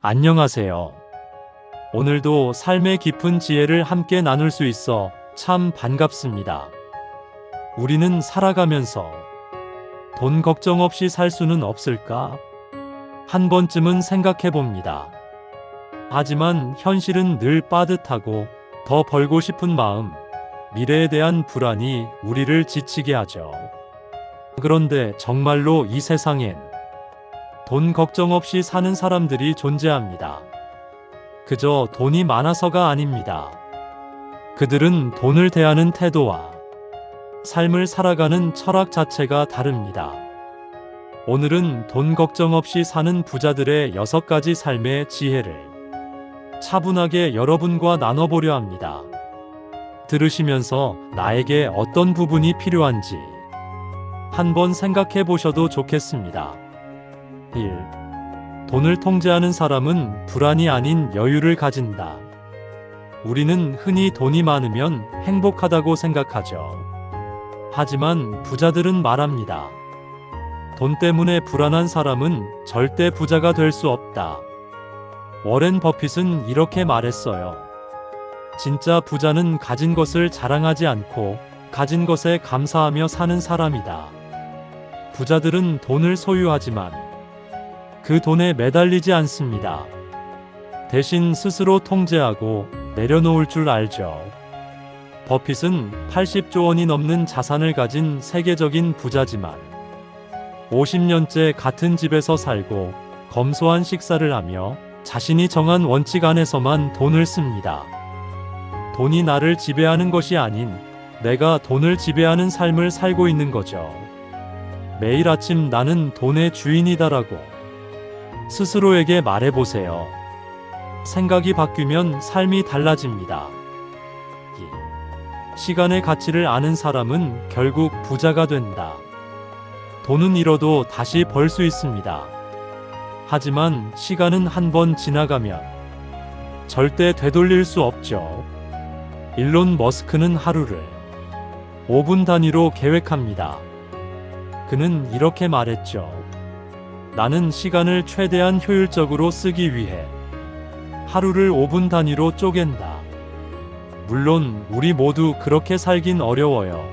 안녕하세요. 오늘도 삶의 깊은 지혜를 함께 나눌 수 있어 참 반갑습니다. 우리는 살아가면서 돈 걱정 없이 살 수는 없을까? 한 번쯤은 생각해 봅니다. 하지만 현실은 늘 빠듯하고 더 벌고 싶은 마음, 미래에 대한 불안이 우리를 지치게 하죠. 그런데 정말로 이 세상엔 돈 걱정 없이 사는 사람들이 존재합니다. 그저 돈이 많아서가 아닙니다. 그들은 돈을 대하는 태도와 삶을 살아가는 철학 자체가 다릅니다. 오늘은 돈 걱정 없이 사는 부자들의 6가지 삶의 지혜를 차분하게 여러분과 나눠보려 합니다. 들으시면서 나에게 어떤 부분이 필요한지 한번 생각해 보셔도 좋겠습니다. 1. 돈을 통제하는 사람은 불안이 아닌 여유를 가진다. 우리는 흔히 돈이 많으면 행복하다고 생각하죠. 하지만 부자들은 말합니다. 돈 때문에 불안한 사람은 절대 부자가 될 수 없다. 워렌 버핏은 이렇게 말했어요. 진짜 부자는 가진 것을 자랑하지 않고 가진 것에 감사하며 사는 사람이다. 부자들은 돈을 소유하지만 그 돈에 매달리지 않습니다. 대신 스스로 통제하고 내려놓을 줄 알죠. 버핏은 80조 원이 넘는 자산을 가진 세계적인 부자지만 50년째 같은 집에서 살고 검소한 식사를 하며 자신이 정한 원칙 안에서만 돈을 씁니다. 돈이 나를 지배하는 것이 아닌 내가 돈을 지배하는 삶을 살고 있는 거죠. 매일 아침 나는 돈의 주인이다라고 스스로에게 말해보세요. 생각이 바뀌면 삶이 달라집니다. 시간의 가치를 아는 사람은 결국 부자가 된다. 돈은 잃어도 다시 벌 수 있습니다. 하지만 시간은 한 번 지나가면 절대 되돌릴 수 없죠. 일론 머스크는 하루를 5분 단위로 계획합니다. 그는 이렇게 말했죠. 나는 시간을 최대한 효율적으로 쓰기 위해 하루를 5분 단위로 쪼갠다. 물론 우리 모두 그렇게 살긴 어려워요.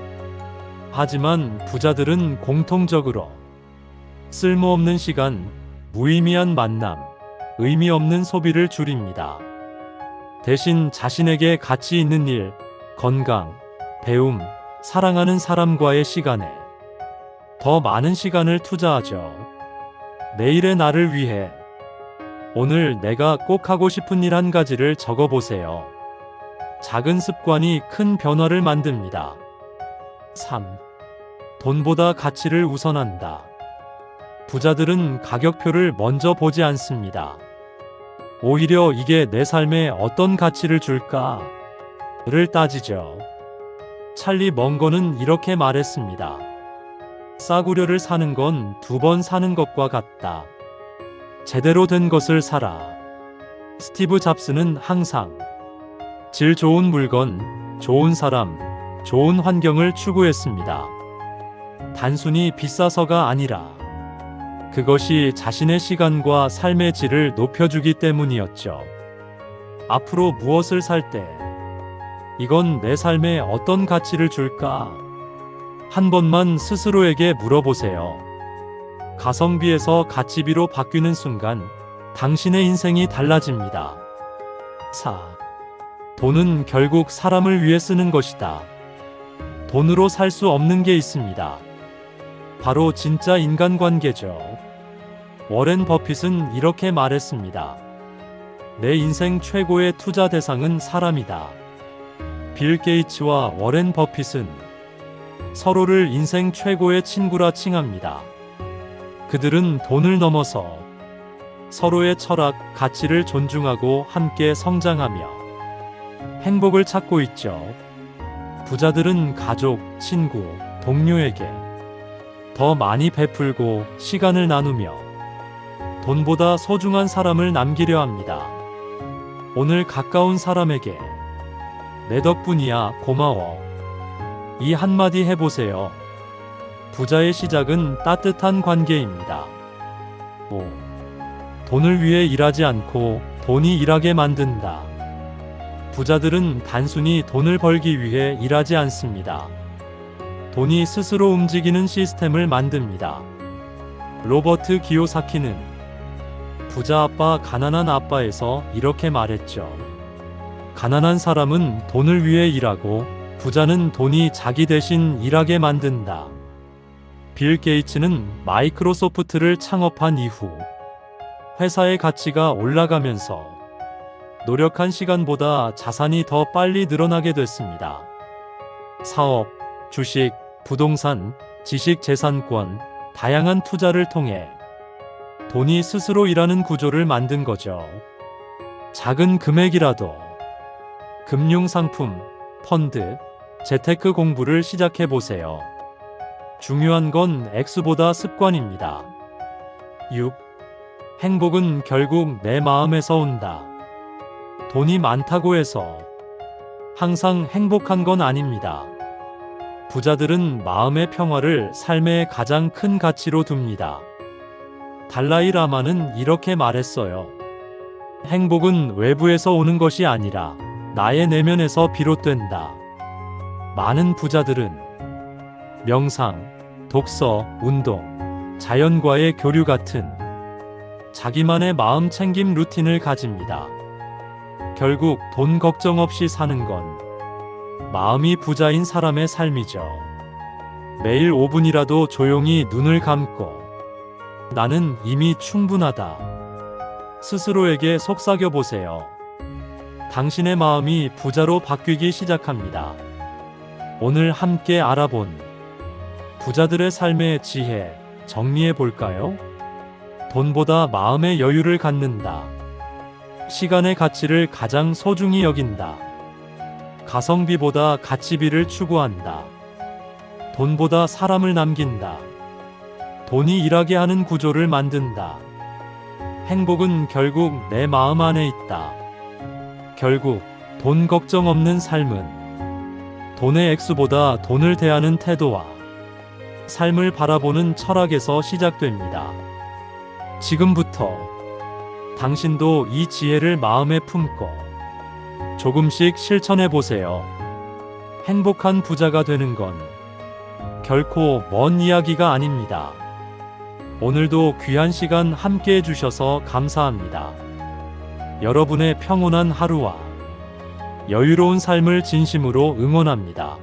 하지만 부자들은 공통적으로 쓸모없는 시간, 무의미한 만남, 의미 없는 소비를 줄입니다. 대신 자신에게 가치 있는 일, 건강, 배움, 사랑하는 사람과의 시간에 더 많은 시간을 투자하죠. 내일의 나를 위해 오늘 내가 꼭 하고 싶은 일 한 가지를 적어보세요. 작은 습관이 큰 변화를 만듭니다. 3. 돈보다 가치를 우선한다. 부자들은 가격표를 먼저 보지 않습니다. 오히려 이게 내 삶에 어떤 가치를 줄까를 따지죠. 찰리 멍거는 이렇게 말했습니다. 싸구려를 사는 건 2번 사는 것과 같다. 제대로 된 것을 사라. 스티브 잡스는 항상 질 좋은 물건, 좋은 사람, 좋은 환경을 추구했습니다. 단순히 비싸서가 아니라 그것이 자신의 시간과 삶의 질을 높여주기 때문이었죠. 앞으로 무엇을 살 때 이건 내 삶에 어떤 가치를 줄까? 한 번만 스스로에게 물어보세요. 가성비에서 가치비로 바뀌는 순간 당신의 인생이 달라집니다. 4. 돈은 결국 사람을 위해 쓰는 것이다. 돈으로 살 수 없는 게 있습니다. 바로 진짜 인간관계죠. 워렌 버핏은 이렇게 말했습니다. 내 인생 최고의 투자 대상은 사람이다. 빌 게이츠와 워렌 버핏은 서로를 인생 최고의 친구라 칭합니다. 그들은 돈을 넘어서 서로의 철학, 가치를 존중하고 함께 성장하며 행복을 찾고 있죠. 부자들은 가족, 친구, 동료에게 더 많이 베풀고 시간을 나누며 돈보다 소중한 사람을 남기려 합니다. 오늘 가까운 사람에게 내 덕분이야, 고마워. 이 한마디 해보세요. 부자의 시작은 따뜻한 관계입니다. 5. 돈을 위해 일하지 않고 돈이 일하게 만든다. 부자들은 단순히 돈을 벌기 위해 일하지 않습니다. 돈이 스스로 움직이는 시스템을 만듭니다. 로버트 기요사키는 부자 아빠 가난한 아빠에서 이렇게 말했죠. 가난한 사람은 돈을 위해 일하고 부자는 돈이 자기 대신 일하게 만든다. 빌 게이츠는 마이크로소프트를 창업한 이후 회사의 가치가 올라가면서 노력한 시간보다 자산이 더 빨리 늘어나게 됐습니다. 사업, 주식, 부동산, 지식재산권, 다양한 투자를 통해 돈이 스스로 일하는 구조를 만든 거죠. 작은 금액이라도 금융상품, 펀드, 재테크 공부를 시작해 보세요. 중요한 건 액수보다 습관입니다. 6. 행복은 결국 내 마음에서 온다. 돈이 많다고 해서 항상 행복한 건 아닙니다. 부자들은 마음의 평화를 삶의 가장 큰 가치로 둡니다. 달라이 라마는 이렇게 말했어요. 행복은 외부에서 오는 것이 아니라 나의 내면에서 비롯된다. 많은 부자들은 명상, 독서, 운동, 자연과의 교류 같은 자기만의 마음 챙김 루틴을 가집니다. 결국 돈 걱정 없이 사는 건 마음이 부자인 사람의 삶이죠. 매일 5분이라도 조용히 눈을 감고 나는 이미 충분하다. 스스로에게 속삭여 보세요. 당신의 마음이 부자로 바뀌기 시작합니다. 오늘 함께 알아본 부자들의 삶의 지혜 정리해 볼까요? 돈보다 마음의 여유를 갖는다. 시간의 가치를 가장 소중히 여긴다. 가성비보다 가치비를 추구한다. 돈보다 사람을 남긴다. 돈이 일하게 하는 구조를 만든다. 행복은 결국 내 마음 안에 있다. 결국 돈 걱정 없는 삶은 돈의 액수보다 돈을 대하는 태도와 삶을 바라보는 철학에서 시작됩니다. 지금부터 당신도 이 지혜를 마음에 품고 조금씩 실천해 보세요. 행복한 부자가 되는 건 결코 먼 이야기가 아닙니다. 오늘도 귀한 시간 함께 해주셔서 감사합니다. 여러분의 평온한 하루와 여유로운 삶을 진심으로 응원합니다.